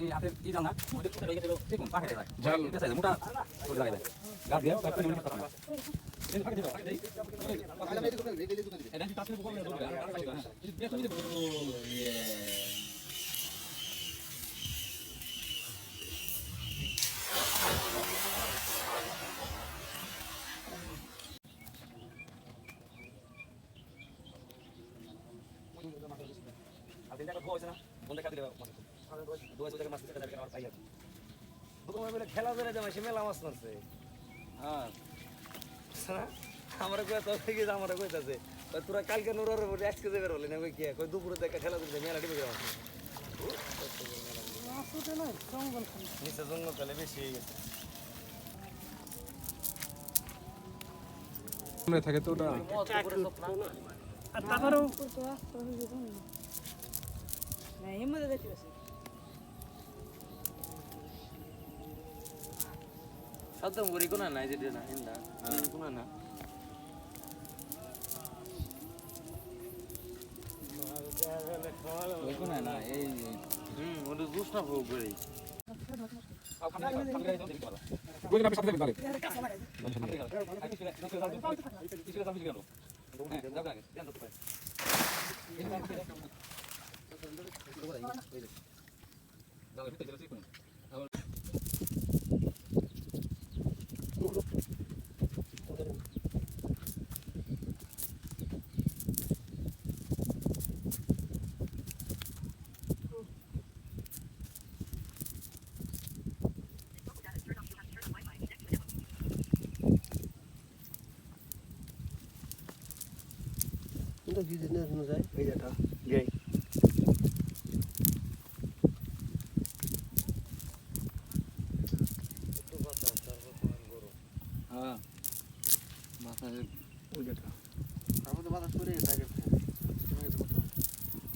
এই হাতের এই জানা ওদের কোথায় লেগে গেল দেখুন পাখে যায় জাল এটা সাইজ মোটা করে লাগাবে গাছ দিয়ে কাট করে নিতে পারবে এই পাখে দিবা পাখে দেই এটা কি তাসে বলে দেবে আর পাখে না এই দিয়ে তুমি দেবো আপনি দেখো কইছ না বন্ধে কাটি দেব দুই জায়গা মাছ দিতে যাবে আর পাইয়া দোকানে বলে খেলা ধরে যাবে সে মেলা মাছ মারছে হ্যাঁ আমরা কই তো থেকে আমরা কইতাছে তোরা কালকে নুরের উপরে আজকে যাবে বলে না কই কি কই দুপুরে দেখা খেলা ধরে মেলা দিবে মাছ মাছ তো না জঙ্গল নিচে জঙ্গল তাহলে বেশি হয়ে গেছে আমরা থাকে তো ওটা আর তারপরেও না হিম্মত দেখি আছে সাদ্দাম গরি কোনা নাই যেটা না হিন্দা কোনা না ওই কোনা না এই ওটা জুস না ভোগ করে বুঝলেন আপনি সাথে যাবেন কিন্তু কি দিনে শুনে যায় এই যেটা গাই হ্যাঁ মাথা ওই যেটা আমাদের বাতাস করে থাকে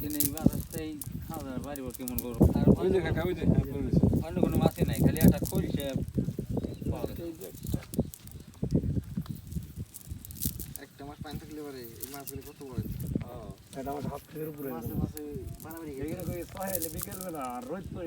এনে বাতাসটাই খাওয়া বাড়ি কেমন করো আর ওই যে কাকা ওই যে অন্য কোনো মাছই নাই খালি একটা খরিষে একটা মাছ পানি থাকলে পারে এই মাছগুলো কত বড় এটা আমার হাত থেকে উপরে মাছে মাছে বাড়াবাড়ি এখানে কই সহায় বিকেল বেলা আর রোজ তো